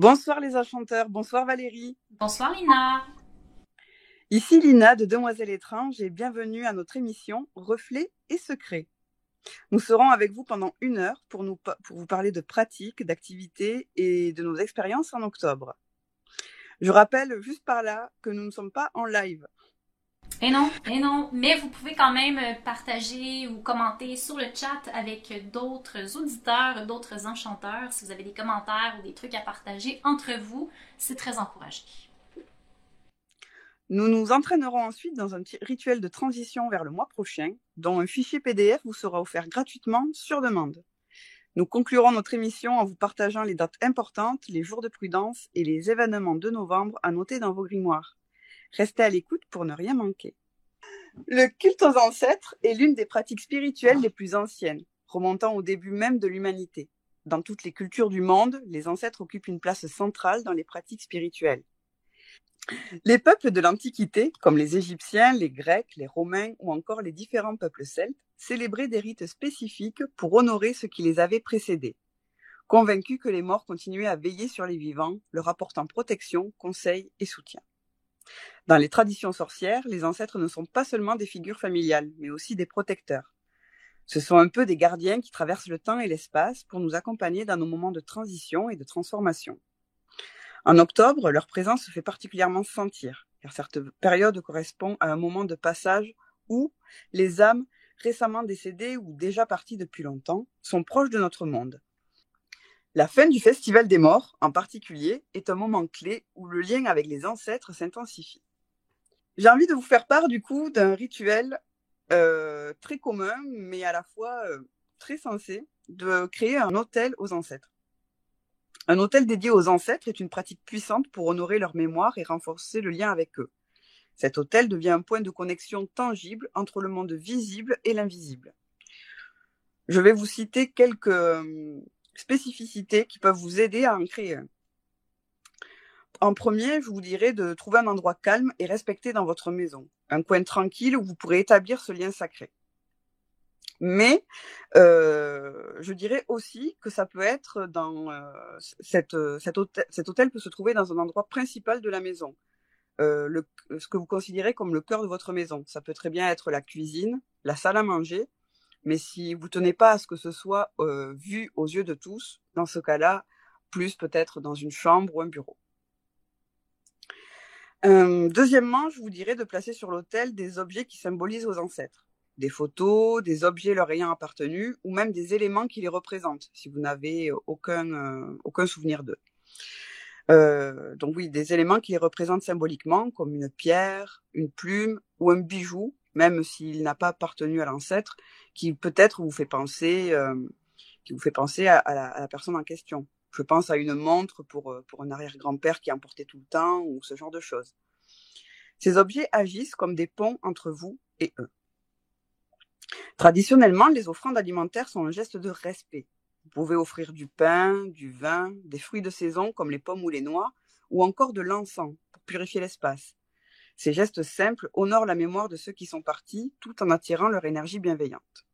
Bonsoir les enchanteurs, bonsoir Valérie. Bonsoir Lina. Ici Lina de Demoiselles étranges et bienvenue à notre émission Reflets et secrets. Nous serons avec vous pendant 1 heure pour vous parler de pratiques, d'activités et de nos expériences en octobre. Je rappelle juste par là que nous ne sommes pas en live. Et non, mais vous pouvez quand même partager ou commenter sur le chat avec d'autres auditeurs, d'autres enchanteurs. Si vous avez des commentaires ou des trucs à partager entre vous, c'est très encouragé. Nous nous entraînerons ensuite dans un petit rituel de transition vers le mois prochain, dont un fichier PDF vous sera offert gratuitement sur demande. Nous conclurons notre émission en vous partageant les dates importantes, les jours de prudence et les événements de novembre à noter dans vos grimoires. Restez à l'écoute pour ne rien manquer. Le culte aux ancêtres est l'une des pratiques spirituelles les plus anciennes, remontant au début même de l'humanité. Dans toutes les cultures du monde, les ancêtres occupent une place centrale dans les pratiques spirituelles. Les peuples de l'Antiquité, comme les Égyptiens, les Grecs, les Romains ou encore les différents peuples celtes, célébraient des rites spécifiques pour honorer ceux qui les avaient précédés, convaincus que les morts continuaient à veiller sur les vivants, leur apportant protection, conseil et soutien. Dans les traditions sorcières, les ancêtres ne sont pas seulement des figures familiales, mais aussi des protecteurs. Ce sont un peu des gardiens qui traversent le temps et l'espace pour nous accompagner dans nos moments de transition et de transformation. En octobre, leur présence se fait particulièrement sentir, car cette période correspond à un moment de passage où les âmes récemment décédées ou déjà parties depuis longtemps sont proches de notre monde. La fin du Festival des Morts, en particulier, est un moment clé où le lien avec les ancêtres s'intensifie. J'ai envie de vous faire part du coup d'un rituel très commun, mais à la fois très sensé, de créer un autel aux ancêtres. Un autel dédié aux ancêtres est une pratique puissante pour honorer leur mémoire et renforcer le lien avec eux. Cet autel devient un point de connexion tangible entre le monde visible et l'invisible. Je vais vous citer quelques spécificités qui peuvent vous aider à en créer un. En premier, je vous dirais de trouver un endroit calme et respecté dans votre maison, un coin tranquille où vous pourrez établir ce lien sacré. Mais je dirais aussi que ça peut être dans cet hôtel peut se trouver dans un endroit principal de la maison, ce que vous considérez comme le cœur de votre maison. Ça peut très bien être la cuisine, la salle à manger, mais si vous tenez pas à ce que ce soit vu aux yeux de tous, dans ce cas-là, plus peut-être dans une chambre ou un bureau. Deuxièmement, je vous dirais de placer sur l'autel des objets qui symbolisent vos ancêtres. Des photos, des objets leur ayant appartenu, ou même des éléments qui les représentent, si vous n'avez aucun souvenir d'eux. Donc oui, des éléments qui les représentent symboliquement, comme une pierre, une plume ou un bijou, même s'il n'a pas appartenu à l'ancêtre, qui peut-être vous fait penser, à la personne en question. Je pense à une montre pour un arrière-grand-père qui en portait tout le temps, ou ce genre de choses. Ces objets agissent comme des ponts entre vous et eux. Traditionnellement, les offrandes alimentaires sont un geste de respect. Vous pouvez offrir du pain, du vin, des fruits de saison comme les pommes ou les noix, ou encore de l'encens pour purifier l'espace. Ces gestes simples honorent la mémoire de ceux qui sont partis tout en attirant leur énergie bienveillante.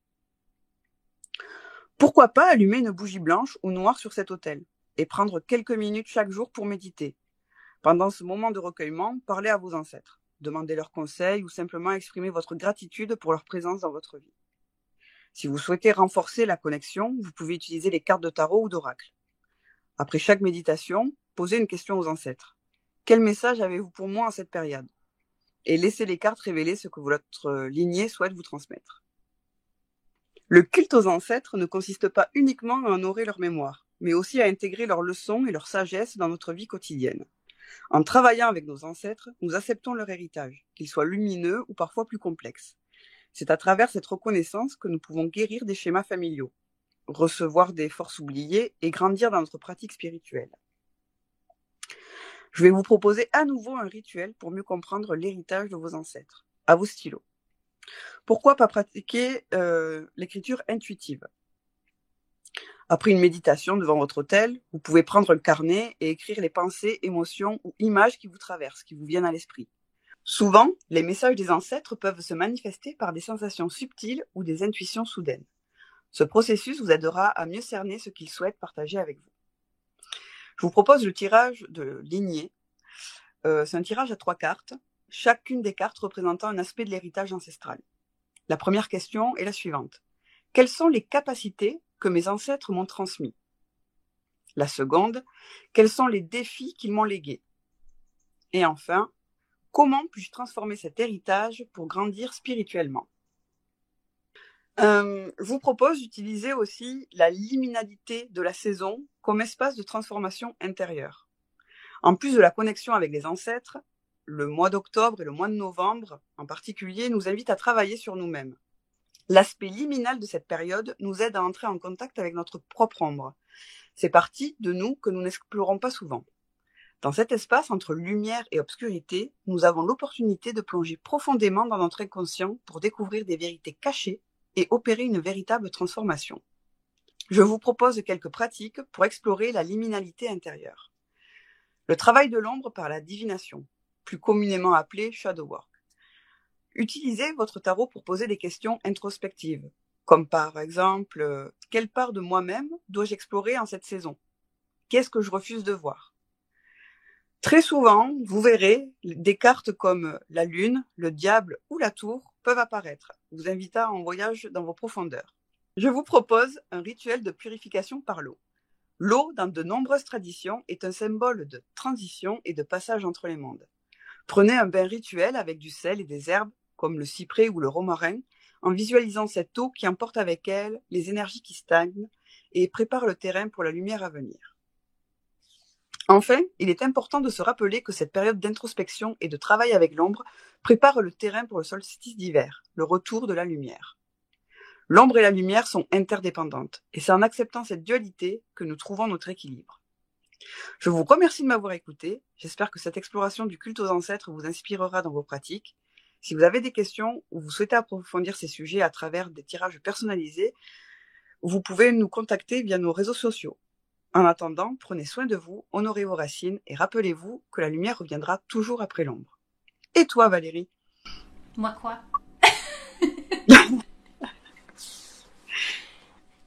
Pourquoi pas allumer une bougie blanche ou noire sur cet autel et prendre quelques minutes chaque jour pour méditer. Pendant ce moment de recueillement, parlez à vos ancêtres, demandez leurs conseils ou simplement exprimez votre gratitude pour leur présence dans votre vie. Si vous souhaitez renforcer la connexion, vous pouvez utiliser les cartes de tarot ou d'oracle. Après chaque méditation, posez une question aux ancêtres. Quel message avez-vous pour moi en cette période? Et laissez les cartes révéler ce que votre lignée souhaite vous transmettre. Le culte aux ancêtres ne consiste pas uniquement à honorer leur mémoire, mais aussi à intégrer leurs leçons et leur sagesse dans notre vie quotidienne. En travaillant avec nos ancêtres, nous acceptons leur héritage, qu'il soit lumineux ou parfois plus complexe. C'est à travers cette reconnaissance que nous pouvons guérir des schémas familiaux, recevoir des forces oubliées et grandir dans notre pratique spirituelle. Je vais vous proposer à nouveau un rituel pour mieux comprendre l'héritage de vos ancêtres. À vos stylos. Pourquoi pas pratiquer l'écriture intuitive? Après une méditation devant votre autel, vous pouvez prendre un carnet et écrire les pensées, émotions ou images qui vous traversent, qui vous viennent à l'esprit. Souvent, les messages des ancêtres peuvent se manifester par des sensations subtiles ou des intuitions soudaines. Ce processus vous aidera à mieux cerner ce qu'ils souhaitent partager avec vous. Je vous propose le tirage de lignée. C'est un tirage à 3 cartes, chacune des cartes représentant un aspect de l'héritage ancestral. La première question est la suivante. Quelles sont les capacités que mes ancêtres m'ont transmises? La seconde, quels sont les défis qu'ils m'ont légués? Et enfin, comment puis-je transformer cet héritage pour grandir spirituellement? Je vous propose d'utiliser aussi la liminalité de la saison comme espace de transformation intérieure. En plus de la connexion avec les ancêtres, le mois d'octobre et le mois de novembre en particulier nous invitent à travailler sur nous-mêmes. L'aspect liminal de cette période nous aide à entrer en contact avec notre propre ombre. C'est partie de nous que nous n'explorons pas souvent. Dans cet espace entre lumière et obscurité, nous avons l'opportunité de plonger profondément dans notre inconscient pour découvrir des vérités cachées et opérer une véritable transformation. Je vous propose quelques pratiques pour explorer la liminalité intérieure. Le travail de l'ombre par la divination, plus communément appelé shadow work. Utilisez votre tarot pour poser des questions introspectives, comme par exemple, quelle part de moi-même dois-je explorer en cette saison? Qu'est-ce que je refuse de voir? Très souvent, vous verrez, des cartes comme la lune, le diable ou la tour peuvent apparaître, vous invitant en voyage dans vos profondeurs. Je vous propose un rituel de purification par l'eau. L'eau, dans de nombreuses traditions, est un symbole de transition et de passage entre les mondes. Prenez un bain rituel avec du sel et des herbes, comme le cyprès ou le romarin, en visualisant cette eau qui emporte avec elle les énergies qui stagnent et prépare le terrain pour la lumière à venir. Enfin, il est important de se rappeler que cette période d'introspection et de travail avec l'ombre prépare le terrain pour le solstice d'hiver, le retour de la lumière. L'ombre et la lumière sont interdépendantes, et c'est en acceptant cette dualité que nous trouvons notre équilibre. Je vous remercie de m'avoir écouté, j'espère que cette exploration du culte aux ancêtres vous inspirera dans vos pratiques. Si vous avez des questions ou vous souhaitez approfondir ces sujets à travers des tirages personnalisés, vous pouvez nous contacter via nos réseaux sociaux. En attendant, prenez soin de vous, honorez vos racines et rappelez-vous que la lumière reviendra toujours après l'ombre. Et toi, Valérie? Moi quoi?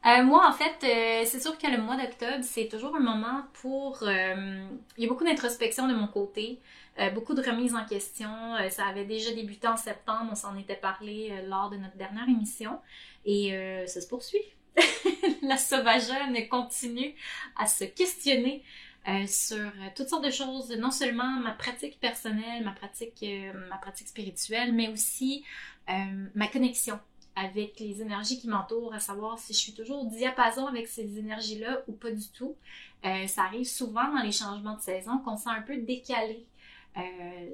Moi, en fait, c'est sûr que le mois d'octobre, c'est toujours un moment pour... il y a beaucoup d'introspection de mon côté, beaucoup de remises en question. Ça avait déjà débuté en septembre, on s'en était parlé lors de notre dernière émission. Et ça se poursuit. La sauvageonne continue à se questionner sur toutes sortes de choses, non seulement ma pratique personnelle, ma pratique spirituelle, mais aussi ma connexion avec les énergies qui m'entourent, à savoir si je suis toujours au diapason avec ces énergies-là ou pas du tout. Ça arrive souvent dans les changements de saison qu'on se sent un peu décalé,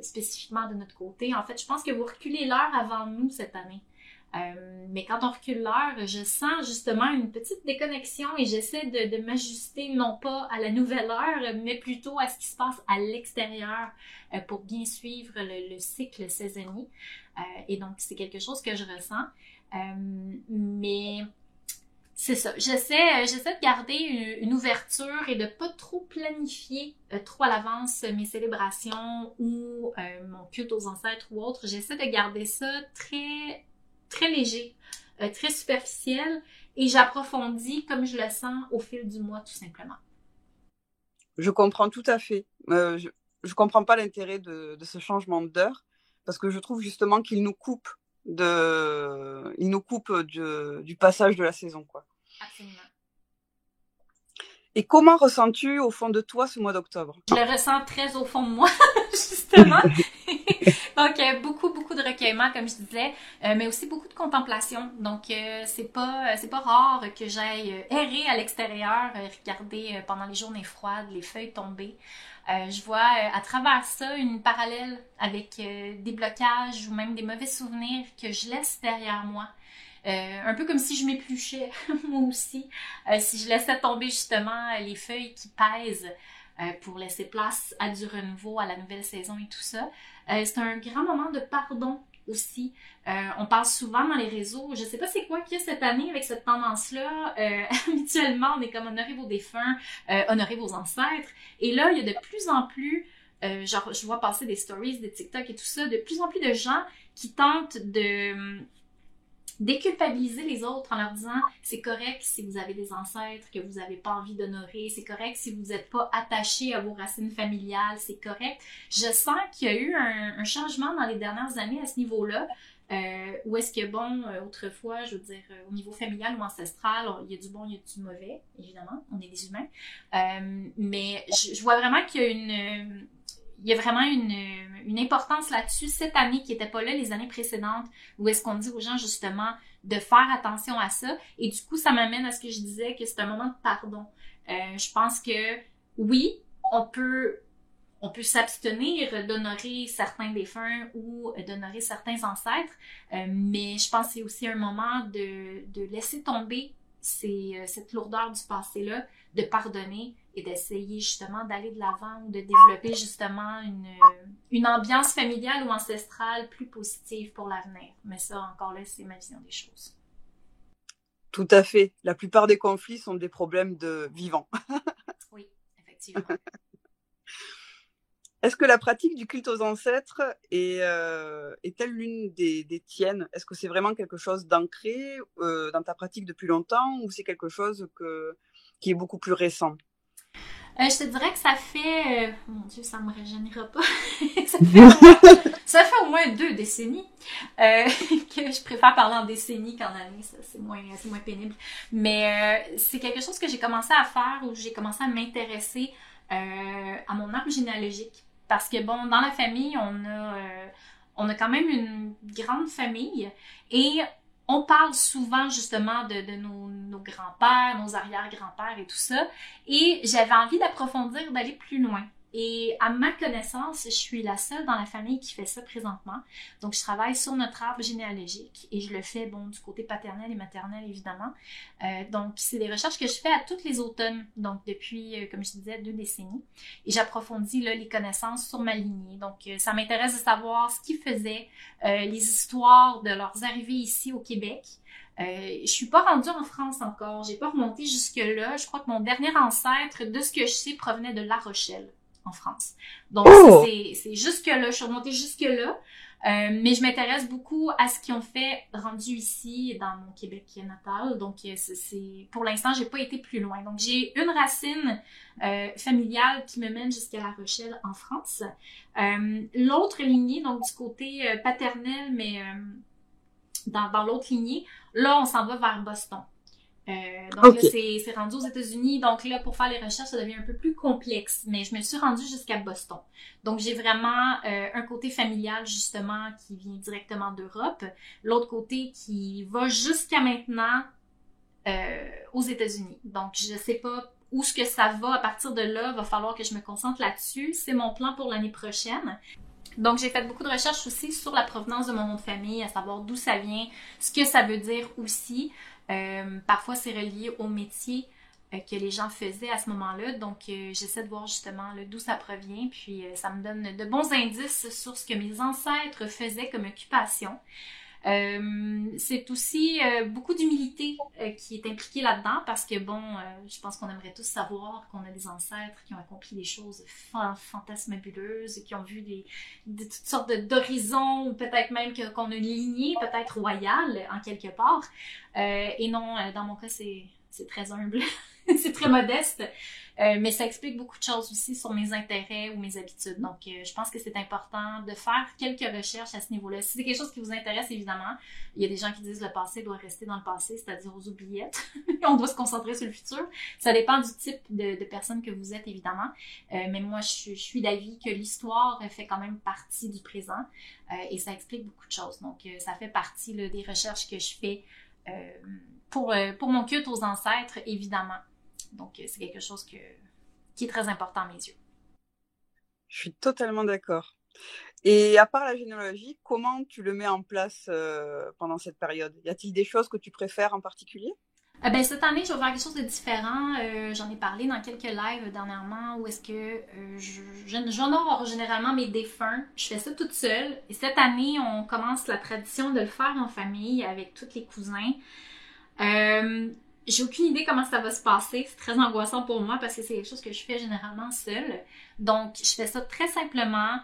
spécifiquement de notre côté. En fait, je pense que vous reculez l'heure avant nous cette année. Mais quand on recule l'heure, je sens justement une petite déconnexion et j'essaie de m'ajuster non pas à la nouvelle heure, mais plutôt à ce qui se passe à l'extérieur pour bien suivre le cycle saisonnier. Et donc, c'est quelque chose que je ressens. Mais c'est ça. J'essaie de garder une ouverture et de pas trop planifier trop à l'avance mes célébrations ou mon culte aux ancêtres ou autre. J'essaie de garder ça très très léger, très superficiel, et j'approfondis comme je le sens au fil du mois, tout simplement. Je comprends tout à fait. Je comprends pas l'intérêt de ce changement d'heure, parce que je trouve justement qu'il nous coupe du passage de la saison, quoi. Absolument. Et comment ressens-tu au fond de toi ce mois d'octobre? Je le ressens très au fond de moi, justement. Donc, beaucoup de recueillement, comme je disais, mais aussi beaucoup de contemplation. Donc, c'est pas rare que j'aille errer à l'extérieur, regarder pendant les journées froides, les feuilles tomber. Je vois à travers ça une parallèle avec des blocages ou même des mauvais souvenirs que je laisse derrière moi. Un peu comme si je m'épluchais, moi aussi. Si je laissais tomber justement les feuilles qui pèsent pour laisser place à du renouveau, à la nouvelle saison et tout ça. C'est un grand moment de pardon aussi. On parle souvent dans les réseaux, je sais pas c'est quoi qu'il y a cette année avec cette tendance-là. Habituellement, on est comme honorer vos défunts, honorer vos ancêtres. Et là, il y a de plus en plus, genre je vois passer des stories, des TikTok et tout ça, de plus en plus de gens qui tentent déculpabiliser les autres en leur disant c'est correct si vous avez des ancêtres que vous n'avez pas envie d'honorer, c'est correct si vous n'êtes pas attaché à vos racines familiales, c'est correct. Je sens qu'il y a eu un changement dans les dernières années à ce niveau-là. Où est-ce que, autrefois, je veux dire, au niveau familial ou ancestral, il y a du bon, il y a du mauvais, évidemment, on est des humains. Mais je vois vraiment qu'il y a il y a vraiment une importance là-dessus cette année qui n'était pas là les années précédentes, où est-ce qu'on dit aux gens justement de faire attention à ça. Et du coup, ça m'amène à ce que je disais, que c'est un moment de pardon. Je pense que oui, on peut s'abstenir d'honorer certains défunts ou d'honorer certains ancêtres, mais je pense que c'est aussi un moment de laisser tomber cette lourdeur du passé-là, de pardonner et d'essayer justement d'aller de l'avant ou de développer justement une ambiance familiale ou ancestrale plus positive pour l'avenir. Mais ça, encore là, c'est ma vision des choses. Tout à fait. La plupart des conflits sont des problèmes de vivants. Oui, effectivement. Est-ce que la pratique du culte aux ancêtres est-elle l'une des tiennes? Est-ce que c'est vraiment quelque chose d'ancré dans ta pratique depuis longtemps ou c'est quelque chose qui est beaucoup plus récent? Je te dirais que ça fait... mon Dieu, ça me rajeunira pas. Ça fait au moins 2 décennies que je préfère parler en décennies qu'en années. Ça, c'est moins pénible. Mais c'est quelque chose que j'ai commencé à faire, où j'ai commencé à m'intéresser à mon arbre généalogique. Parce que, dans la famille, on a quand même une grande famille et on parle souvent justement de nos grands-pères, nos arrière-grands-pères et tout ça. Et j'avais envie d'approfondir, d'aller plus loin. Et à ma connaissance, je suis la seule dans la famille qui fait ça présentement. Donc, je travaille sur notre arbre généalogique et je le fais, du côté paternel et maternel, évidemment. Donc, c'est des recherches que je fais à toutes les automnes. Donc, depuis, comme je disais, 2 décennies. Et j'approfondis là les connaissances sur ma lignée. Donc, ça m'intéresse de savoir ce qu'ils faisaient, les histoires de leurs arrivées ici au Québec. Je suis pas rendue en France encore. J'ai pas remonté jusque-là. Je crois que mon dernier ancêtre, de ce que je sais, provenait de La Rochelle, en France. Donc, c'est jusque-là. Je suis remontée jusque-là. Mais je m'intéresse beaucoup à ce qu'ils ont fait rendu ici, dans mon Québec natal. Donc, pour l'instant, j'ai pas été plus loin. Donc, j'ai une racine familiale qui me mène jusqu'à La Rochelle, en France. L'autre lignée, donc du côté paternel, mais dans l'autre lignée, là, on s'en va vers Boston. Donc là, c'est rendu aux États-Unis. Donc là, pour faire les recherches, ça devient un peu plus complexe. Mais je me suis rendue jusqu'à Boston. Donc j'ai vraiment un côté familial, justement, qui vient directement d'Europe. L'autre côté qui va jusqu'à maintenant aux États-Unis. Donc je sais pas où est-ce que ça va. À partir de là, va falloir que je me concentre là-dessus. C'est mon plan pour l'année prochaine. Donc, j'ai fait beaucoup de recherches aussi sur la provenance de mon nom de famille, à savoir d'où ça vient, ce que ça veut dire aussi. Parfois, c'est relié au métier que les gens faisaient à ce moment-là. Donc, j'essaie de voir justement d'où ça provient. Puis, ça me donne de bons indices sur ce que mes ancêtres faisaient comme occupation. C'est aussi beaucoup d'humilité qui est impliquée là-dedans parce que je pense qu'on aimerait tous savoir qu'on a des ancêtres qui ont accompli des choses fantasmabuleuses et qui ont vu toutes sortes d'horizons ou peut-être même qu'on a une lignée peut-être royale en quelque part. Et non, dans mon cas, c'est très humble. C'est très modeste. Mais ça explique beaucoup de choses aussi sur mes intérêts ou mes habitudes. Donc, je pense que c'est important de faire quelques recherches à ce niveau-là. Si c'est quelque chose qui vous intéresse, évidemment, il y a des gens qui disent le passé doit rester dans le passé, c'est-à-dire aux oubliettes. On doit se concentrer sur le futur. Ça dépend du type de personne que vous êtes, évidemment. Mais moi, je suis d'avis que l'histoire fait quand même partie du présent et ça explique beaucoup de choses. Donc, ça fait partie des recherches que je fais pour mon culte aux ancêtres, évidemment. Donc, c'est quelque chose qui est très important à mes yeux. Je suis totalement d'accord. Et à part la généalogie, comment tu le mets en place pendant cette période? Y a-t-il des choses que tu préfères en particulier? Cette année, je vais faire quelque chose de différent. J'en ai parlé dans quelques lives dernièrement où est-ce que j'honore généralement mes défunts. Je fais ça toute seule. Et cette année, on commence la tradition de le faire en famille avec tous les cousins. J'ai aucune idée comment ça va se passer. C'est très angoissant pour moi parce que c'est quelque chose que je fais généralement seule. Donc, je fais ça très simplement.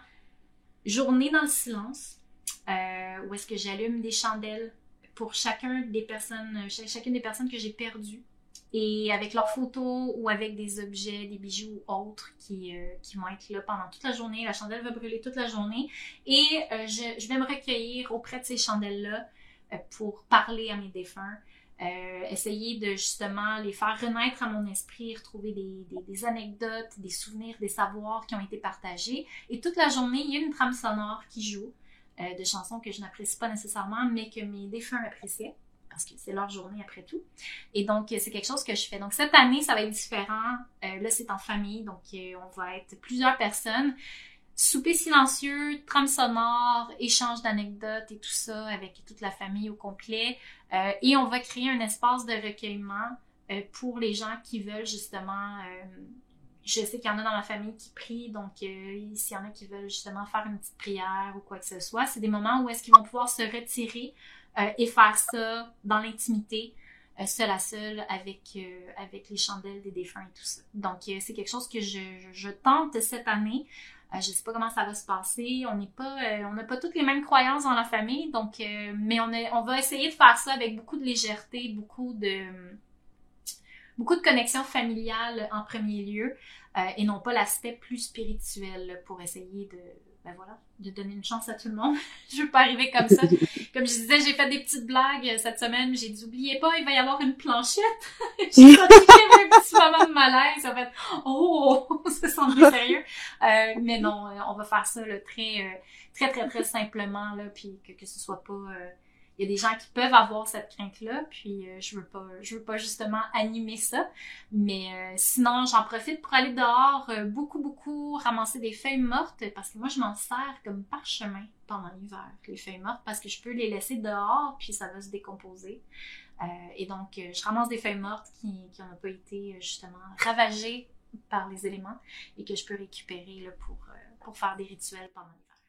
Journée dans le silence, où est-ce que j'allume des chandelles pour chacune des personnes que j'ai perdues. Et avec leurs photos ou avec des objets, des bijoux ou autres qui vont être là pendant toute la journée. La chandelle va brûler toute la journée. Et je vais me recueillir auprès de ces chandelles-là pour parler à mes défunts. Essayer de justement les faire renaître à mon esprit, retrouver des anecdotes, des souvenirs, des savoirs qui ont été partagés. Et toute la journée, il y a une trame sonore qui joue de chansons que je n'apprécie pas nécessairement, mais que mes défunts appréciaient, parce que c'est leur journée après tout. Et donc, c'est quelque chose que je fais. Donc, cette année, ça va être différent. Là, c'est en famille, donc on va être plusieurs personnes. Souper silencieux, trame sonore, échange d'anecdotes et tout ça avec toute la famille au complet. Et on va créer un espace de recueillement pour les gens qui veulent justement... je sais qu'il y en a dans ma famille qui prient, donc s'il y en a qui veulent justement faire une petite prière ou quoi que ce soit, c'est des moments où est-ce qu'ils vont pouvoir se retirer et faire ça dans l'intimité, seul à seul avec les chandelles des défunts et tout ça. Donc, c'est quelque chose que je tente cette année. Je sais pas comment ça va se passer. On n'a pas toutes les mêmes croyances dans la famille, donc mais on va essayer de faire ça avec beaucoup de légèreté, beaucoup de connexion familiale en premier lieu, et non pas l'aspect plus spirituel pour essayer de donner une chance à tout le monde. Je veux pas arriver comme ça. Comme je disais, j'ai fait des petites blagues cette semaine. J'ai dit, oubliez pas, il va y avoir une planchette. J'ai senti qu'il y avait un petit moment de malaise. En fait, oh, ça semblait sérieux. Mais non, on va faire ça là, très simplement, là, puis que ce soit pas... Il y a des gens qui peuvent avoir cette crainte-là, puis je veux pas justement animer ça. Mais sinon, j'en profite pour aller dehors, beaucoup ramasser des feuilles mortes, parce que moi, je m'en sers comme parchemin pendant l'hiver, les feuilles mortes, parce que je peux les laisser dehors, puis ça va se décomposer. Et donc, je ramasse des feuilles mortes qui n'ont pas été justement ravagées par les éléments, et que je peux récupérer là, pour faire des rituels pendant l'hiver.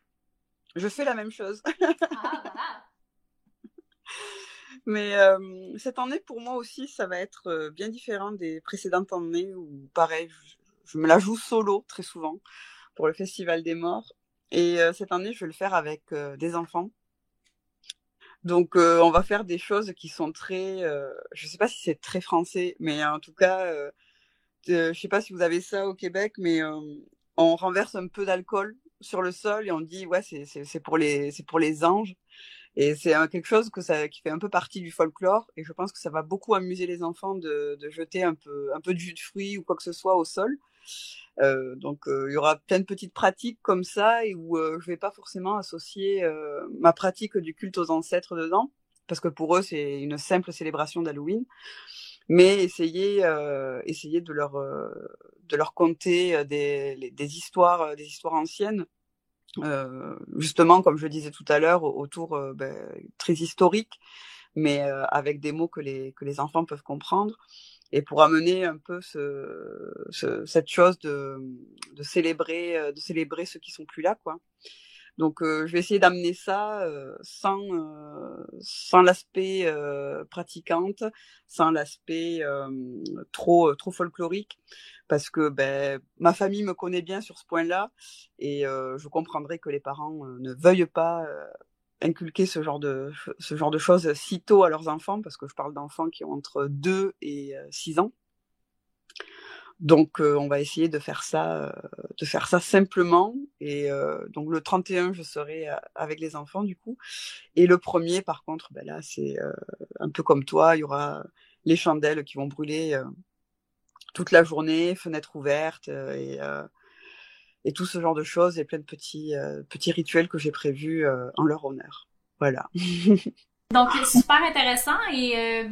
Je fais la même chose. Ah, voilà! Mais cette année, pour moi aussi, ça va être bien différent des précédentes années où, pareil, je me la joue solo très souvent pour le Festival des Morts. Et cette année, je vais le faire avec des enfants. Donc, on va faire des choses qui sont très... je sais pas si c'est très français, mais en tout cas, je sais pas si vous avez ça au Québec, mais on renverse un peu d'alcool sur le sol et on dit, ouais, c'est pour les anges. Et c'est quelque chose qui fait un peu partie du folklore. Et je pense que ça va beaucoup amuser les enfants de jeter un peu de jus de fruits ou quoi que ce soit au sol. Donc, il y aura plein de petites pratiques comme ça et où je vais pas forcément associer ma pratique du culte aux ancêtres dedans, parce que pour eux, c'est une simple célébration d'Halloween. Mais essayer de leur conter des histoires anciennes. Justement, comme je disais tout à l'heure, autour très historique, mais avec des mots que les enfants peuvent comprendre, et pour amener un peu cette chose de célébrer ceux qui sont plus là, quoi. Donc, je vais essayer d'amener ça sans l'aspect pratiquante, sans l'aspect trop folklorique, parce que ma famille me connaît bien sur ce point-là, et je comprendrai que les parents ne veuillent pas inculquer ce genre de choses si tôt à leurs enfants, parce que je parle d'enfants qui ont entre 2 et 6 ans. Donc, on va essayer de faire ça simplement. Et donc, le 31, je serai avec les enfants, du coup. Et le 1er, par contre, là, c'est un peu comme toi. Il y aura les chandelles qui vont brûler toute la journée, fenêtres ouvertes et tout ce genre de choses. Et plein de petits rituels que j'ai prévus en leur honneur. Voilà. Donc, super intéressant. Et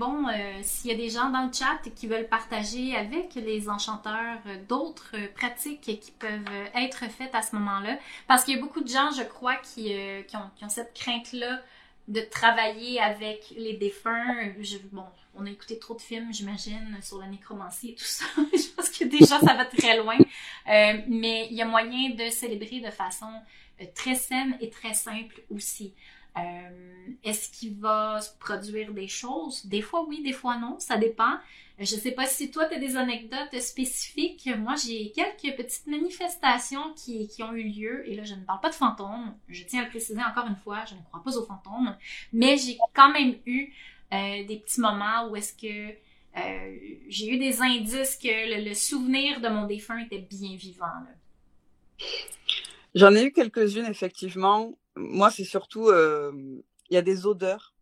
s'il y a des gens dans le chat qui veulent partager avec les enchanteurs d'autres pratiques qui peuvent être faites à ce moment-là, parce qu'il y a beaucoup de gens, je crois, qui ont cette crainte-là de travailler avec les défunts. On a écouté trop de films, j'imagine, sur la nécromancie et tout ça. Je pense que déjà, ça va très loin. Mais il y a moyen de célébrer de façon très saine et très simple aussi. Est-ce qu'il va se produire des choses? Des fois oui, des fois non, ça dépend. Je sais pas si toi tu as des anecdotes spécifiques. Moi, j'ai quelques petites manifestations qui ont eu lieu. Et là, je ne parle pas de fantômes. Je tiens à le préciser encore une fois, je ne crois pas aux fantômes. Mais j'ai quand même eu des petits moments où est-ce que j'ai eu des indices que le souvenir de mon défunt était bien vivant, là. J'en ai eu quelques-unes, effectivement. Moi, c'est surtout, y a des odeurs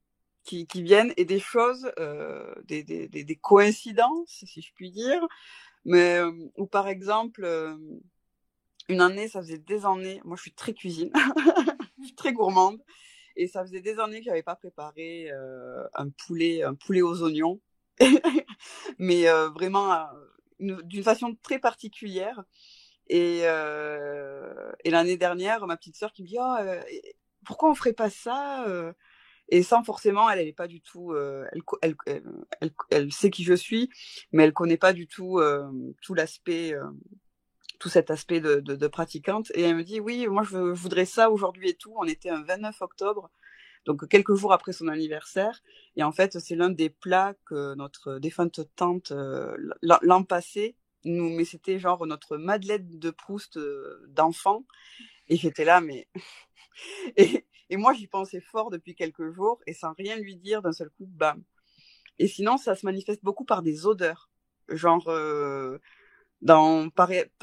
qui viennent et des choses, des coïncidences, si je puis dire. Mais, ou par exemple, une année, ça faisait des années, moi je suis très cuisine, je suis très gourmande, et ça faisait des années que j'avais pas préparé un poulet aux oignons, mais vraiment d'une façon très particulière. Et l'année dernière, ma petite sœur qui me dit oh, pourquoi on ferait pas ça et sans forcément, elle est pas du tout, elle sait qui je suis, mais elle connaît pas du tout tout l'aspect, tout cet aspect de pratiquante. Et elle me dit oui, moi je voudrais ça aujourd'hui et tout. On était un 29 octobre, donc quelques jours après son anniversaire. Et en fait, c'est l'un des plats que notre défunte tante l'an passé mais c'était genre notre Madeleine de Proust d'enfant. Et j'étais là, mais et moi j'y pensais fort depuis quelques jours et sans rien lui dire, d'un seul coup, bam. Et sinon, ça se manifeste beaucoup par des odeurs, genre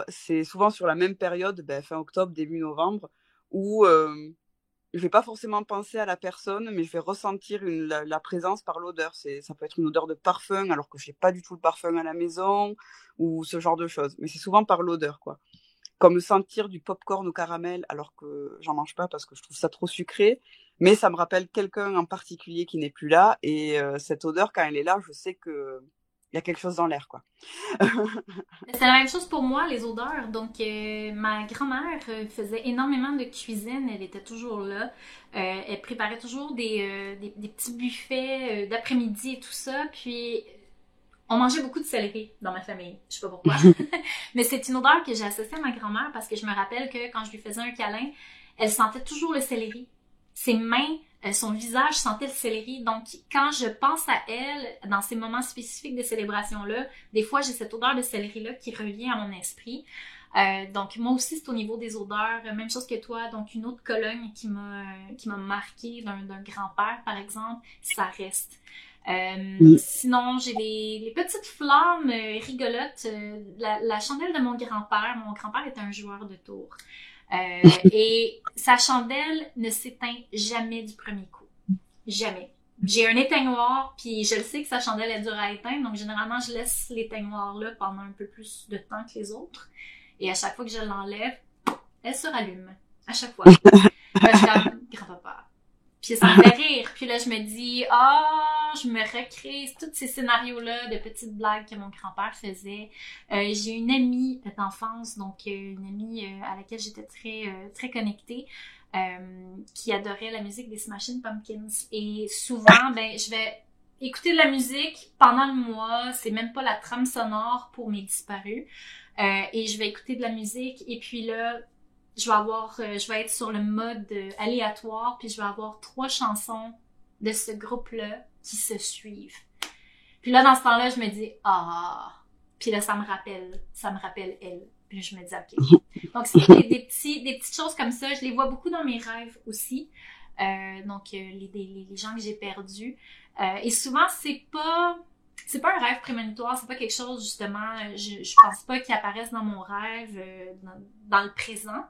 c'est souvent sur la même période, fin octobre, début novembre, où je vais pas forcément penser à la personne, mais je vais ressentir la présence par l'odeur. Ça peut être une odeur de parfum, alors que j'ai pas du tout le parfum à la maison, ou ce genre de choses. Mais c'est souvent par l'odeur, quoi. Comme sentir du popcorn au caramel, alors que j'en mange pas parce que je trouve ça trop sucré. Mais ça me rappelle quelqu'un en particulier qui n'est plus là. Et cette odeur, quand elle est là, je sais que il y a quelque chose dans l'air, quoi. C'est la même chose pour moi, les odeurs. Donc, ma grand-mère faisait énormément de cuisine. Elle était toujours là. Elle préparait toujours des petits buffets d'après-midi et tout ça. Puis, on mangeait beaucoup de céleri dans ma famille. Je sais pas pourquoi. Mais c'est une odeur que j'ai associée à ma grand-mère parce que je me rappelle que quand je lui faisais un câlin, elle sentait toujours le céleri. Ses mains, son visage sentait le céleri. Donc, quand je pense à elle, dans ces moments spécifiques de célébration-là, des fois, j'ai cette odeur de céleri-là qui revient à mon esprit. Donc, moi aussi, c'est au niveau des odeurs. Même chose que toi. Donc, une autre Cologne qui m'a marqué d'un grand-père, par exemple, ça reste. Sinon, j'ai les petites flammes rigolotes. La chandelle de mon grand-père. Mon grand-père était un joueur de tours. Et sa chandelle ne s'éteint jamais du premier coup. Jamais. J'ai un éteignoir, puis je le sais que sa chandelle est dure à éteindre, donc généralement, je laisse l'éteignoir là pendant un peu plus de temps que les autres. Et à chaque fois que je l'enlève, elle se rallume. À chaque fois. Là, je suis comme, grand-papa. Puis ça me fait rire. Puis là, je me dis, je me recrée tous ces scénarios-là de petites blagues que mon grand-père faisait. J'ai une amie d'enfance, donc une amie à laquelle j'étais très connectée, qui adorait la musique des Smashing Pumpkins. Et souvent, je vais écouter de la musique pendant le mois. C'est même pas la trame sonore pour mes disparus. Et je vais écouter de la musique. Et puis là, je vais être sur le mode aléatoire, puis je vais avoir 3 chansons de ce groupe-là qui se suivent. Puis là, dans ce temps-là, je me dis, puis là, ça me rappelle elle. Puis je me dis, ok. Donc, c'est des petites choses comme ça. Je les vois beaucoup dans mes rêves aussi. Donc, les gens que j'ai perdus. Et souvent, c'est pas un rêve prémonitoire, c'est pas quelque chose, justement, je pense pas qu'il apparaisse dans mon rêve, dans le présent.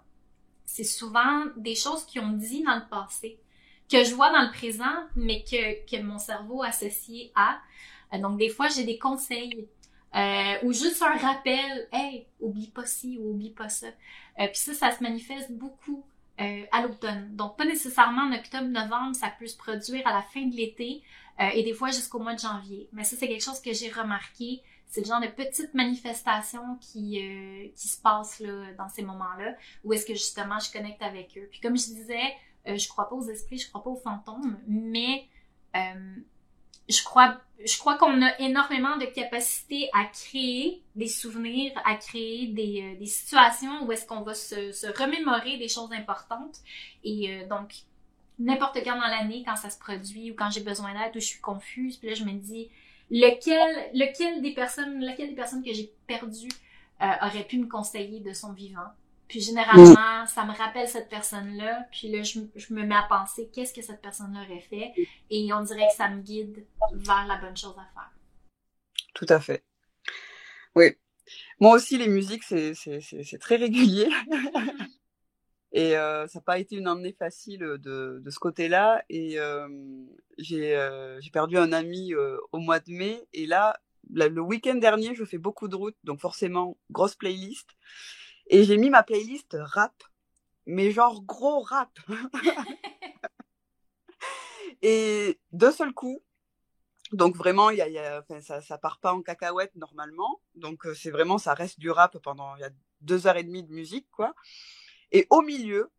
C'est souvent des choses qu'ils ont dit dans le passé, que je vois dans le présent, mais que mon cerveau associe à. Donc, des fois, j'ai des conseils ou juste un rappel. Hey, oublie pas ci ou oublie pas ça. Puis ça se manifeste beaucoup à l'automne. Donc, pas nécessairement en octobre-novembre, ça peut se produire à la fin de l'été et des fois jusqu'au mois de janvier. Mais ça, c'est quelque chose que j'ai remarqué. C'est le genre de petites manifestations qui se passent là, dans ces moments-là, où est-ce que justement je connecte avec eux. Puis comme je disais, je crois pas aux esprits, je crois pas aux fantômes, mais je crois qu'on a énormément de capacité à créer des souvenirs, à créer des situations où est-ce qu'on va se remémorer des choses importantes. Et donc, n'importe quand dans l'année, quand ça se produit ou quand j'ai besoin d'aide ou je suis confuse, puis là, je me dis, laquelle des personnes que j'ai perdues aurait pu me conseiller de son vivant. Puis généralement, ça me rappelle cette personne-là, puis là, je me mets à penser qu'est-ce que cette personne-là aurait fait, et on dirait que ça me guide vers la bonne chose à faire. Tout à fait. Oui. Moi aussi, les musiques, c'est très régulier. Et ça n'a pas été une année facile de ce côté-là. Et j'ai perdu un ami au mois de mai. Et là, le week-end dernier, je fais beaucoup de route, donc forcément, grosse playlist. Et j'ai mis ma playlist rap, mais genre gros rap. Et d'un seul coup, donc vraiment, ça part pas en cacahuète normalement. Donc c'est vraiment, ça reste du rap pendant, il y a 2h30 de musique, quoi. Et au milieu,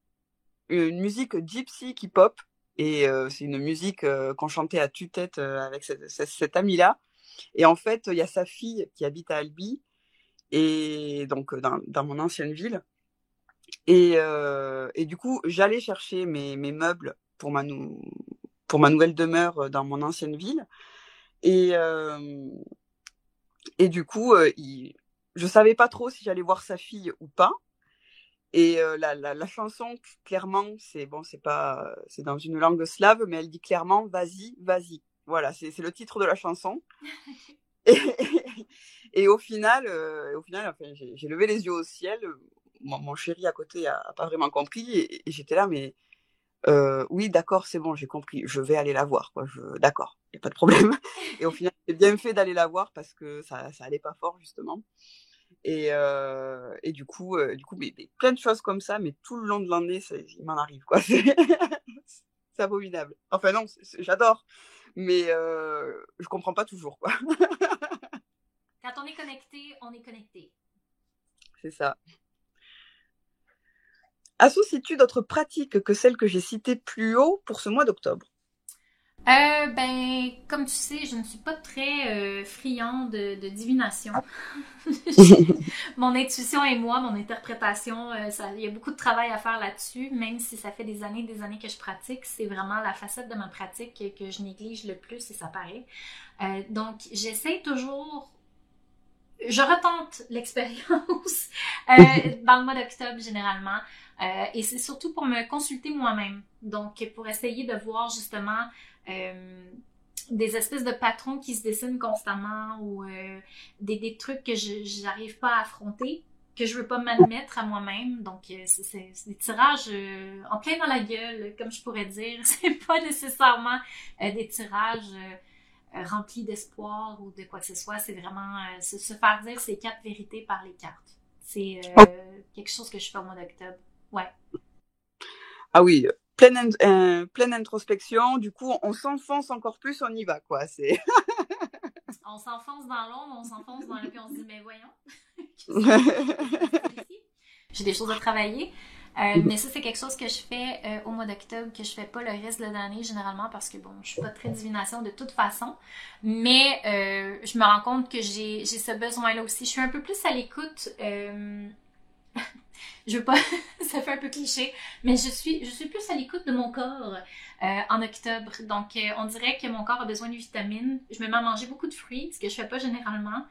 une musique gypsy qui pop. Et c'est une musique qu'on chantait à tue-tête avec cette amie-là. Et en fait, il y a sa fille qui habite à Albi, et donc dans mon ancienne ville. Et du coup, j'allais chercher mes meubles pour ma nouvelle demeure dans mon ancienne ville. Et du coup, je savais pas trop si j'allais voir sa fille ou pas. Et la chanson, clairement, c'est dans une langue slave, mais elle dit clairement vas-y, vas-y. Voilà, c'est le titre de la chanson. Et au final, enfin, j'ai levé les yeux au ciel. Mon chéri à côté a pas vraiment compris, et j'étais là, mais oui, d'accord, c'est bon, j'ai compris. Je vais aller la voir, quoi. D'accord, il y a pas de problème. Et au final, j'ai bien fait d'aller la voir parce que ça allait pas fort, justement. Et du coup, mais plein de choses comme ça, mais tout le long de l'année, il m'en arrive, quoi. C'est abominable. Enfin non, j'adore, mais je comprends pas toujours, quoi. Quand on est connecté, on est connecté. C'est ça. Associes-tu d'autres pratiques que celles que j'ai citées plus haut pour ce mois d'octobre? Ben, comme tu sais, je ne suis pas très friande de divination. Mon intuition et moi, mon interprétation, il y a beaucoup de travail à faire là-dessus, même si ça fait des années que je pratique. C'est vraiment la facette de ma pratique que je néglige le plus, et ça paraît. Donc, j'essaie toujours... Je retente l'expérience dans le mois d'octobre, généralement. Et c'est surtout pour me consulter moi-même. Donc, pour essayer de voir justement des espèces de patrons qui se dessinent constamment, ou des trucs que j'arrive pas à affronter, que je veux pas m'admettre à moi-même. Donc, c'est des tirages en plein dans la gueule, comme je pourrais dire. C'est pas nécessairement des tirages remplis d'espoir ou de quoi que ce soit. C'est vraiment se faire dire ces 4 vérités par les cartes. C'est quelque chose que je fais au mois d'octobre. Ouais. Ah oui, pleine introspection. Du coup, on s'enfonce encore plus, on y va, quoi. On s'enfonce dans l'ombre, on s'enfonce dans le... Puis on se dit, mais voyons. J'ai des choses à travailler. Mais ça, c'est quelque chose que je fais au mois d'octobre, que je fais pas le reste de l'année généralement, parce que bon, je suis pas très divination de toute façon. Mais je me rends compte que j'ai ce besoin-là aussi. Je suis un peu plus à l'écoute. Je veux pas, ça fait un peu cliché, mais je suis plus à l'écoute de mon corps en octobre. Donc, on dirait que mon corps a besoin de vitamines. Je me mets à manger beaucoup de fruits, ce que je fais pas généralement.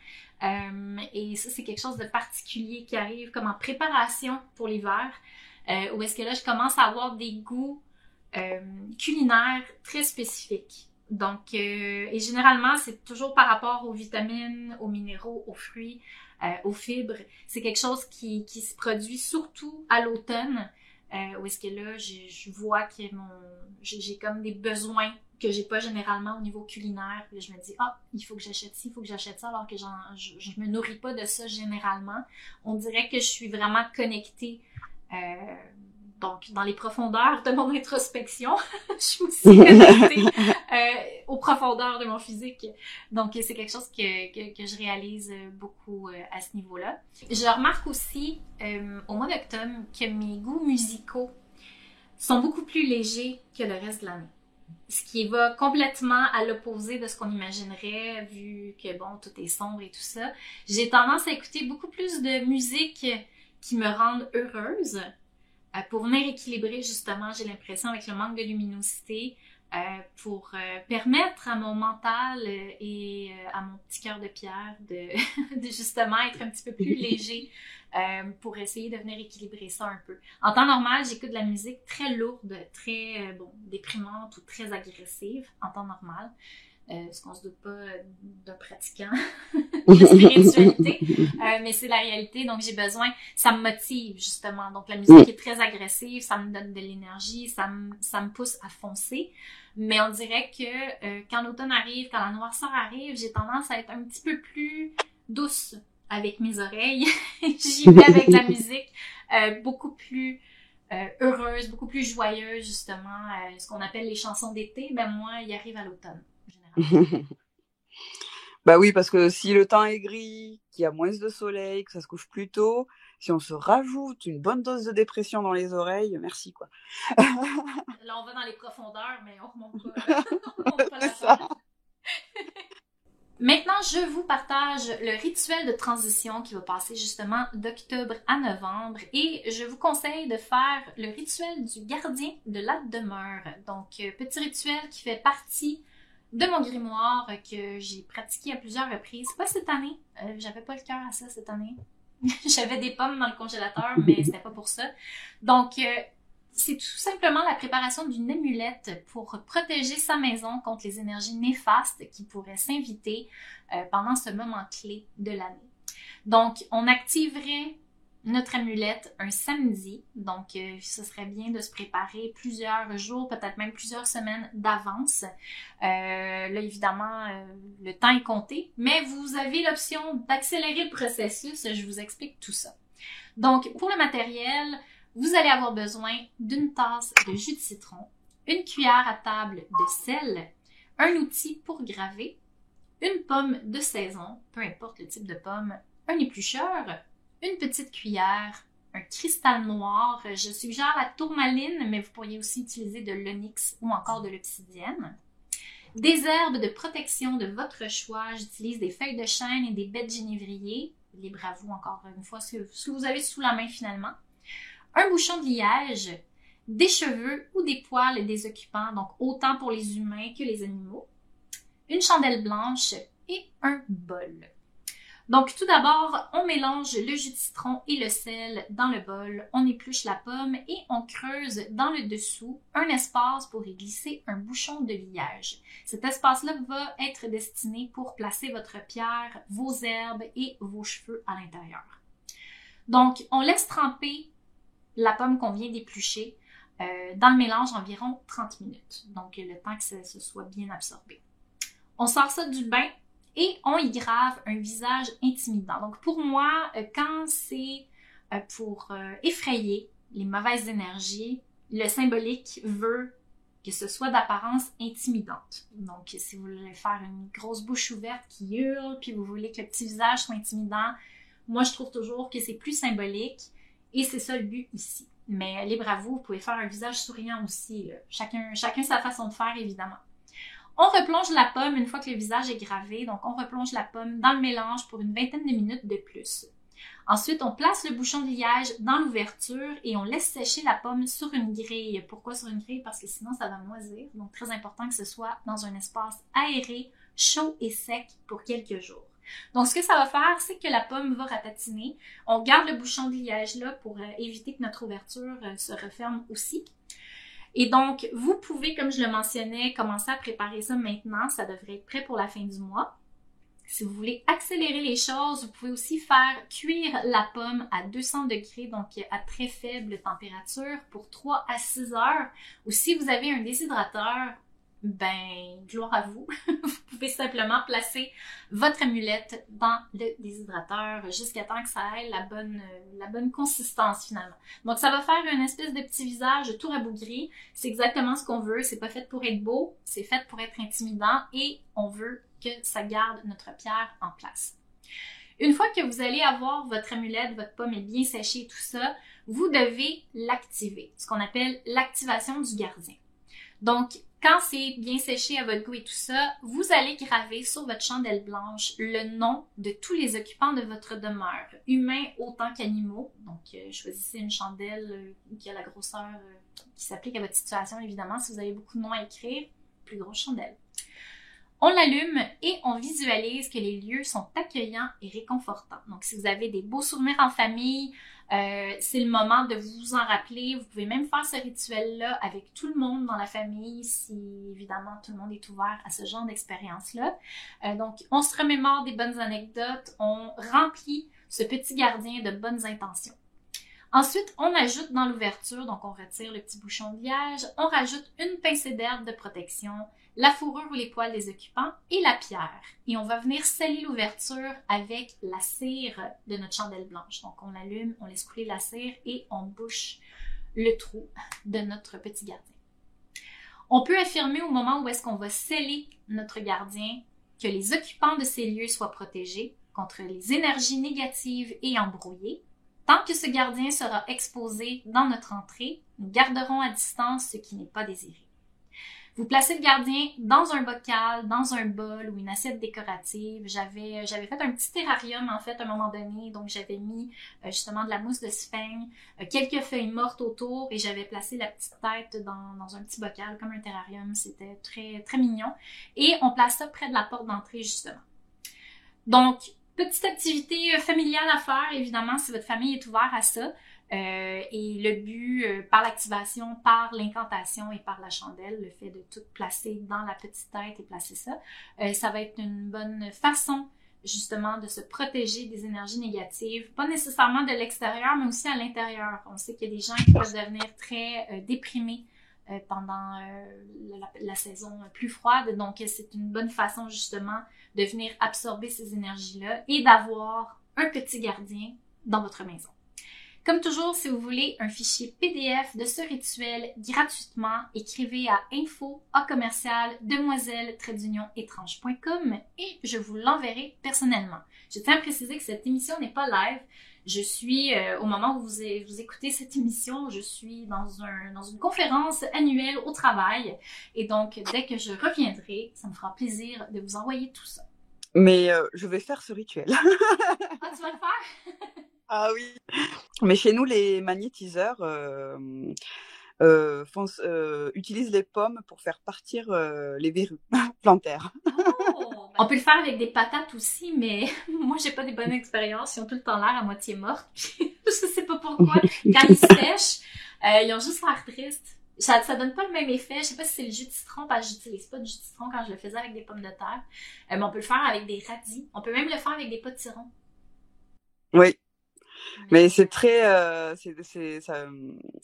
Et ça, c'est quelque chose de particulier qui arrive comme en préparation pour l'hiver, où est-ce que là, je commence à avoir des goûts culinaires très spécifiques. Donc, et généralement, c'est toujours par rapport aux vitamines, aux minéraux, aux fruits, aux fibres. C'est quelque chose qui se produit surtout à l'automne, où est-ce que là, je vois que j'ai comme des besoins que j'ai pas généralement au niveau culinaire. Puis je me dis, il faut que j'achète ci, il faut que j'achète ça, alors que je me nourris pas de ça généralement. On dirait que je suis vraiment connectée donc, dans les profondeurs de mon introspection, je suis aussi connectée aux profondeurs de mon physique. Donc, c'est quelque chose que je réalise beaucoup à ce niveau-là. Je remarque aussi au mois d'octobre que mes goûts musicaux sont beaucoup plus légers que le reste de l'année. Ce qui va complètement à l'opposé de ce qu'on imaginerait, vu que, bon, tout est sombre et tout ça. J'ai tendance à écouter beaucoup plus de musique qui me rendent heureuse. pour venir équilibrer justement, j'ai l'impression, avec le manque de luminosité, pour permettre à mon mental et à mon petit cœur de pierre de justement être un petit peu plus léger pour essayer de venir équilibrer ça un peu. En temps normal, j'écoute de la musique très lourde, très déprimante ou très agressive en temps normal. Ce qu'on se doute pas d'un pratiquant de spiritualité, mais c'est la réalité, donc j'ai besoin, ça me motive justement, donc la musique est très agressive, ça me donne de l'énergie, ça me pousse à foncer, mais on dirait que quand l'automne arrive, quand la noirceur arrive, j'ai tendance à être un petit peu plus douce avec mes oreilles, j'y vais avec la musique, beaucoup plus heureuse, beaucoup plus joyeuse justement, ce qu'on appelle les chansons d'été, ben moi, il arrive à l'automne. Bah oui, parce que si le temps est gris, qu'il y a moins de soleil, que ça se couche plus tôt, si on se rajoute une bonne dose de dépression dans les oreilles, merci quoi. Là, on va dans les profondeurs, mais on remonte pas, on remonte pas la pente. Maintenant, je vous partage le rituel de transition qui va passer justement d'octobre à novembre et je vous conseille de faire le rituel du gardien de la demeure. Donc, petit rituel qui fait partie de mon grimoire que j'ai pratiqué à plusieurs reprises. Pas cette année, j'avais pas le cœur à ça cette année. J'avais des pommes dans le congélateur, mais c'était pas pour ça. Donc, c'est tout simplement la préparation d'une amulette pour protéger sa maison contre les énergies néfastes qui pourraient s'inviter pendant ce moment clé de l'année. Donc, on activerait notre amulette un samedi, donc ce serait bien de se préparer plusieurs jours, peut-être même plusieurs semaines d'avance. Là, évidemment, le temps est compté, mais vous avez l'option d'accélérer le processus, je vous explique tout ça. Donc, pour le matériel, vous allez avoir besoin d'une tasse de jus de citron, une cuillère à table de sel, un outil pour graver, une pomme de saison, peu importe le type de pomme, un éplucheur, une petite cuillère, un cristal noir, je suggère la tourmaline, mais vous pourriez aussi utiliser de l'onyx ou encore de l'obsidienne. Des herbes de protection de votre choix, j'utilise des feuilles de chêne et des baies de génévrier, libre à vous encore une fois, ce que vous avez sous la main finalement. Un bouchon de liège, des cheveux ou des poils des occupants, donc autant pour les humains que les animaux, une chandelle blanche et un bol. Donc, tout d'abord, on mélange le jus de citron et le sel dans le bol, on épluche la pomme et on creuse dans le dessous un espace pour y glisser un bouchon de liège. Cet espace-là va être destiné pour placer votre pierre, vos herbes et vos cheveux à l'intérieur. Donc, on laisse tremper la pomme qu'on vient d'éplucher dans le mélange environ 30 minutes. Donc, le temps que ça se soit bien absorbé. On sort ça du bain et on y grave un visage intimidant. Donc, pour moi, quand c'est pour effrayer les mauvaises énergies, le symbolique veut que ce soit d'apparence intimidante. Donc, si vous voulez faire une grosse bouche ouverte qui hurle, puis vous voulez que le petit visage soit intimidant, moi, je trouve toujours que c'est plus symbolique et c'est ça le but ici. Mais libre à vous, vous pouvez faire un visage souriant aussi. Chacun sa façon de faire, évidemment. On replonge la pomme une fois que le visage est gravé. Donc, on replonge la pomme dans le mélange pour une vingtaine de minutes de plus. Ensuite, on place le bouchon de liège dans l'ouverture et on laisse sécher la pomme sur une grille. Pourquoi sur une grille? Parce que sinon, ça va moisir. Donc, très important que ce soit dans un espace aéré, chaud et sec pour quelques jours. Donc, ce que ça va faire, c'est que la pomme va ratatiner. On garde le bouchon de liège là pour éviter que notre ouverture se referme aussi. Et donc, vous pouvez, comme je le mentionnais, commencer à préparer ça maintenant. Ça devrait être prêt pour la fin du mois. Si vous voulez accélérer les choses, vous pouvez aussi faire cuire la pomme à 200 degrés, donc à très faible température, pour 3 à 6 heures. Ou si vous avez un déshydrateur, ben, gloire à vous. Vous pouvez simplement placer votre amulette dans le déshydrateur jusqu'à temps que ça ait la bonne consistance finalement. Donc, ça va faire une espèce de petit visage tout rabougri. C'est exactement ce qu'on veut. C'est pas fait pour être beau, c'est fait pour être intimidant et on veut que ça garde notre pierre en place. Une fois que vous allez avoir votre amulette, votre pomme est bien séchée et tout ça, vous devez l'activer, ce qu'on appelle l'activation du gardien. Donc, Quand c'est bien séché à votre goût et tout ça, vous allez graver sur votre chandelle blanche le nom de tous les occupants de votre demeure, humains autant qu'animaux. Donc, choisissez une chandelle qui a la grosseur qui s'applique à votre situation, évidemment. Si vous avez beaucoup de noms à écrire, plus grosse chandelle. On l'allume et on visualise que les lieux sont accueillants et réconfortants. Donc, si vous avez des beaux souvenirs en famille, c'est le moment de vous en rappeler. Vous pouvez même faire ce rituel-là avec tout le monde dans la famille, si évidemment tout le monde est ouvert à ce genre d'expérience-là. Donc, on se remémore des bonnes anecdotes, on remplit ce petit gardien de bonnes intentions. Ensuite, on ajoute dans l'ouverture, donc on retire le petit bouchon de liège, on rajoute une pincée d'herbe de protection, la fourrure ou les poils des occupants et la pierre. Et on va venir sceller l'ouverture avec la cire de notre chandelle blanche. Donc on l'allume, on laisse couler la cire et on bouche le trou de notre petit gardien. On peut affirmer au moment où est-ce qu'on va sceller notre gardien que les occupants de ces lieux soient protégés contre les énergies négatives et embrouillées. Tant que ce gardien sera exposé dans notre entrée, nous garderons à distance ce qui n'est pas désiré. Vous placez le gardien dans un bocal, dans un bol ou une assiette décorative. J'avais fait un petit terrarium en fait à un moment donné, donc j'avais mis justement de la mousse de sphaigne, quelques feuilles mortes autour et j'avais placé la petite tête dans un petit bocal comme un terrarium. C'était très, très mignon. Et on place ça près de la porte d'entrée justement. Donc, petite activité familiale à faire, évidemment, si votre famille est ouverte à ça. Et le but, par l'activation, par l'incantation et par la chandelle, le fait de tout placer dans la petite tête et placer ça, ça va être une bonne façon, justement, de se protéger des énergies négatives, pas nécessairement de l'extérieur, mais aussi à l'intérieur. On sait qu'il y a des gens qui peuvent devenir très déprimés pendant la saison plus froide, donc c'est une bonne façon, justement, de venir absorber ces énergies-là et d'avoir un petit gardien dans votre maison. Comme toujours, si vous voulez un fichier PDF de ce rituel gratuitement, écrivez à info@demoiselle-étrange.com et je vous l'enverrai personnellement. Je tiens à préciser que cette émission n'est pas live. Je suis, au moment où vous écoutez cette émission, je suis dans une conférence annuelle au travail. Et donc, dès que je reviendrai, ça me fera plaisir de vous envoyer tout ça. Mais je vais faire ce rituel. Ah, tu vas le faire? Ah oui. Mais chez nous, les magnétiseurs utilisent les pommes pour faire partir les verrues plantaires. Oh! On peut le faire avec des patates aussi, mais moi, j'ai pas des bonnes expériences. Ils ont tout le temps l'air à moitié mortes. Je sais pas pourquoi. Quand ils sèchent, ils ont juste l'air tristes. Ça donne pas le même effet. Je sais pas si c'est le jus de citron, parce que j'utilise pas de jus de citron quand je le faisais avec des pommes de terre. Mais on peut le faire avec des radis. On peut même le faire avec des potirons. Oui. Mais c'est très, ça,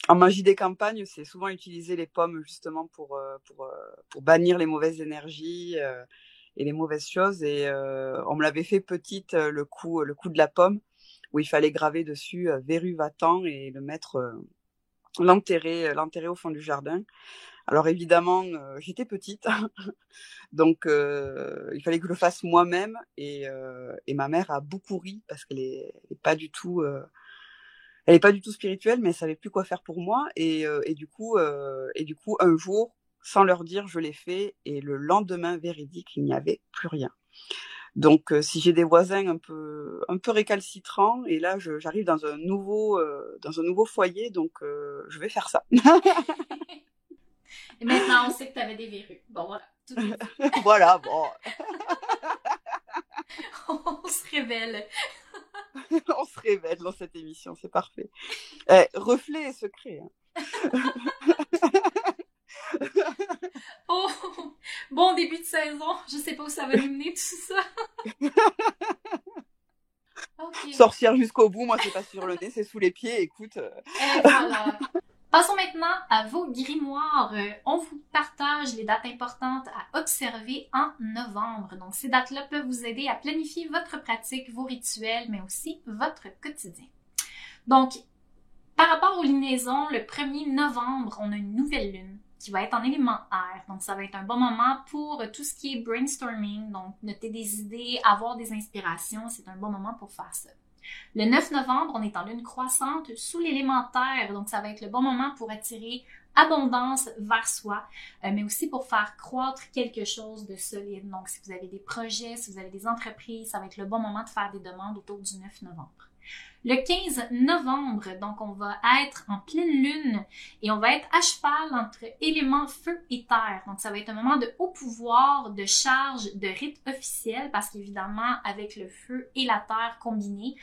en magie des campagnes, c'est souvent utiliser les pommes justement pour bannir les mauvaises énergies et les mauvaises choses. Et on me l'avait fait petite le coup de la pomme où il fallait graver dessus verru va-t'en et le mettre, l'enterrer au fond du jardin. Alors évidemment, j'étais petite, donc il fallait que je le fasse moi-même et ma mère a beaucoup ri parce qu'elle est pas du tout spirituelle, mais elle savait plus quoi faire pour moi et du coup un jour, sans leur dire, je l'ai fait et le lendemain, véridique, il n'y avait plus rien. Donc si j'ai des voisins un peu récalcitrants et là j'arrive dans un nouveau foyer, donc je vais faire ça. Et maintenant, on sait que tu avais des verrues. Bon, voilà. Tout est dit. Voilà, bon. On se révèle. On se révèle dans cette émission, c'est parfait. Reflet et secret. Hein. Oh, bon début de saison. Je sais pas où ça va nous mener tout ça. Okay. Sorcière jusqu'au bout, moi c'est pas sur le nez, c'est sous les pieds, écoute. Et voilà. Passons maintenant à vos grimoires. On vous partage les dates importantes à observer en novembre. Donc, ces dates-là peuvent vous aider à planifier votre pratique, vos rituels, mais aussi votre quotidien. Donc, par rapport aux lunaisons, le 1er novembre, on a une nouvelle lune qui va être en élément air. Donc, ça va être un bon moment pour tout ce qui est brainstorming. Donc, noter des idées, avoir des inspirations, c'est un bon moment pour faire ça. Le 9 novembre, on est en lune croissante sous l'élément terre, donc ça va être le bon moment pour attirer abondance vers soi, mais aussi pour faire croître quelque chose de solide. Donc, si vous avez des projets, si vous avez des entreprises, ça va être le bon moment de faire des demandes autour du 9 novembre. Le 15 novembre, donc on va être en pleine lune et on va être à cheval entre éléments feu et terre. Donc ça va être un moment de haut pouvoir, de charge, de rite officiel parce qu'évidemment avec le feu et la terre combinés,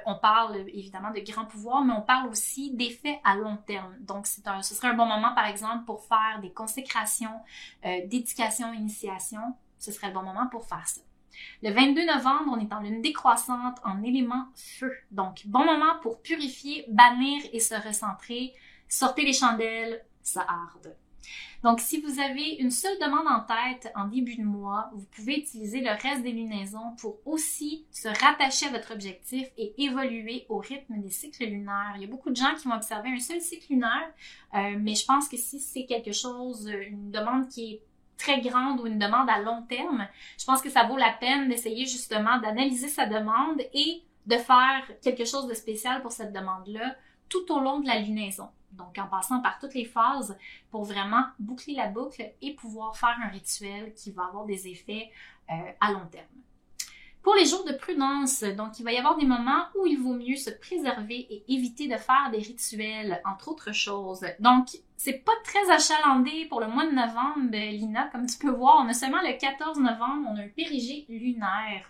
on parle évidemment de grand pouvoir, mais on parle aussi d'effets à long terme. Donc ce serait un bon moment par exemple pour faire des consécrations, d'éducation, initiation. Ce serait le bon moment pour faire ça. Le 22 novembre, on est en lune décroissante en élément feu. Donc, bon moment pour purifier, bannir et se recentrer. Sortez les chandelles, ça arde. Donc, si vous avez une seule demande en tête en début de mois, vous pouvez utiliser le reste des lunaisons pour aussi se rattacher à votre objectif et évoluer au rythme des cycles lunaires. Il y a beaucoup de gens qui vont observer un seul cycle lunaire, mais je pense que si c'est quelque chose, une demande qui est très grande ou une demande à long terme, je pense que ça vaut la peine d'essayer justement d'analyser sa demande et de faire quelque chose de spécial pour cette demande-là tout au long de la lunaison. Donc, en passant par toutes les phases pour vraiment boucler la boucle et pouvoir faire un rituel qui va avoir des effets à long terme. Pour les jours de prudence, donc il va y avoir des moments où il vaut mieux se préserver et éviter de faire des rituels, entre autres choses. Donc, c'est pas très achalandé pour le mois de novembre, Lina, comme tu peux voir. On a seulement le 14 novembre, on a un périgée lunaire.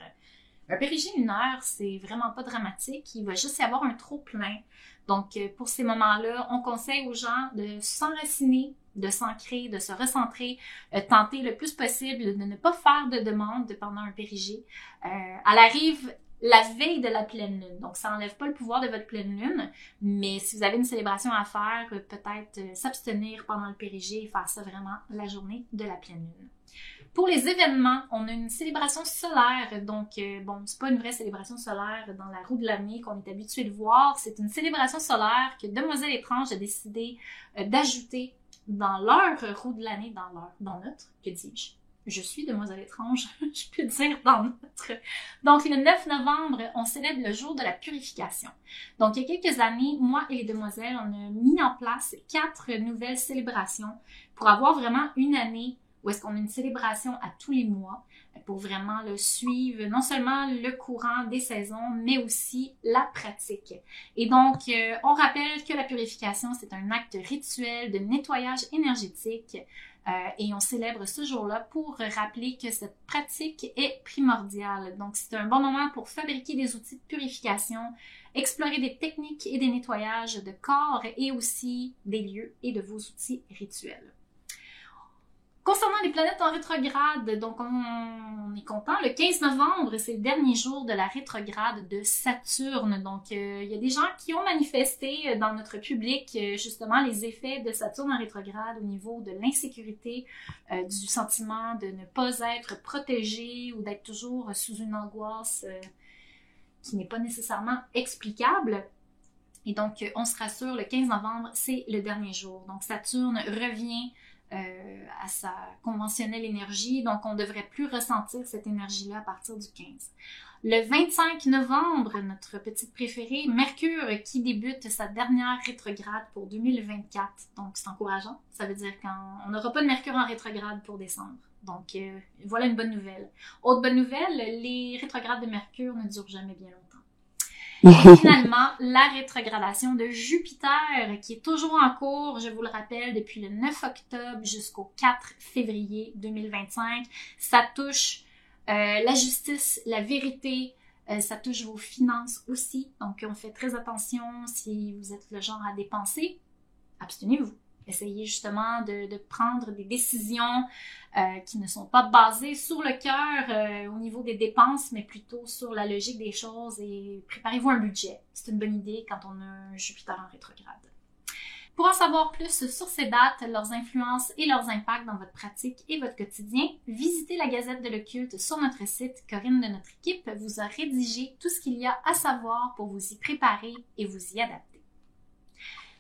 Un périgée lunaire, c'est vraiment pas dramatique, il va juste y avoir un trop-plein. Donc, pour ces moments-là, on conseille aux gens de s'enraciner, de s'ancrer, de se recentrer, tenter le plus possible de ne pas faire de demande pendant un périgée. Elle arrive la veille de la pleine lune, donc ça n'enlève pas le pouvoir de votre pleine lune, mais si vous avez une célébration à faire, peut-être s'abstenir pendant le périgée et faire ça vraiment la journée de la pleine lune. Pour les événements, on a une célébration solaire, donc bon, c'est pas une vraie célébration solaire dans la roue de l'année qu'on est habitué de voir, c'est une célébration solaire que Demoiselle Étrange a décidé d'ajouter dans leur roue de l'année, dans notre, que dis-je? Je suis Demoiselle Étrange, je peux dire dans notre. Donc, le 9 novembre, on célèbre le jour de la purification. Donc, il y a quelques années, moi et les demoiselles, on a mis en place 4 nouvelles célébrations pour avoir vraiment une année où est-ce qu'on a une célébration à tous les mois pour vraiment le suivre, non seulement le courant des saisons, mais aussi la pratique. Et donc, on rappelle que la purification, c'est un acte rituel de nettoyage énergétique et on célèbre ce jour-là pour rappeler que cette pratique est primordiale. Donc, c'est un bon moment pour fabriquer des outils de purification, explorer des techniques et des nettoyages de corps et aussi des lieux et de vos outils rituels. Concernant les planètes en rétrograde, donc on est content. Le 15 novembre, c'est le dernier jour de la rétrograde de Saturne. Donc, il y a des gens qui ont manifesté dans notre public justement les effets de Saturne en rétrograde au niveau de l'insécurité, du sentiment de ne pas être protégé ou d'être toujours sous une angoisse qui n'est pas nécessairement explicable. Et donc, on se rassure, le 15 novembre, c'est le dernier jour. Donc, Saturne revient à sa conventionnelle énergie, donc on ne devrait plus ressentir cette énergie-là à partir du 15. Le 25 novembre, notre petite préférée, Mercure qui débute sa dernière rétrograde pour 2024, donc c'est encourageant, ça veut dire qu'on n'aura pas de Mercure en rétrograde pour décembre. Donc voilà une bonne nouvelle. Autre bonne nouvelle, les rétrogrades de Mercure ne durent jamais bien longtemps. Et finalement, la rétrogradation de Jupiter, qui est toujours en cours, je vous le rappelle, depuis le 9 octobre jusqu'au 4 février 2025. Ça touche la justice, la vérité, ça touche vos finances aussi. Donc, on fait très attention si vous êtes le genre à dépenser. Abstenez-vous. Essayez justement de prendre des décisions qui ne sont pas basées sur le cœur au niveau des dépenses, mais plutôt sur la logique des choses et préparez-vous un budget. C'est une bonne idée quand on a un Jupiter en rétrograde. Pour en savoir plus sur ces dates, leurs influences et leurs impacts dans votre pratique et votre quotidien, visitez la Gazette de l'Occulte sur notre site. Corinne de notre équipe vous a rédigé tout ce qu'il y a à savoir pour vous y préparer et vous y adapter.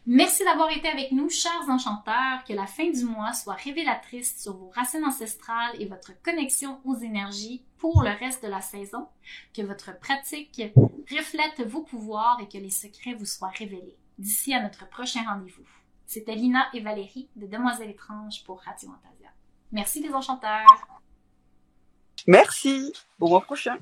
Merci d'avoir été avec nous, chers enchanteurs. Que la fin du mois soit révélatrice sur vos racines ancestrales et votre connexion aux énergies pour le reste de la saison. Que votre pratique reflète vos pouvoirs et que les secrets vous soient révélés. D'ici à notre prochain rendez-vous. C'était Lina et Valérie de Demoiselles étranges pour Radio Fantasia. Merci les enchanteurs. Merci. Au mois prochain.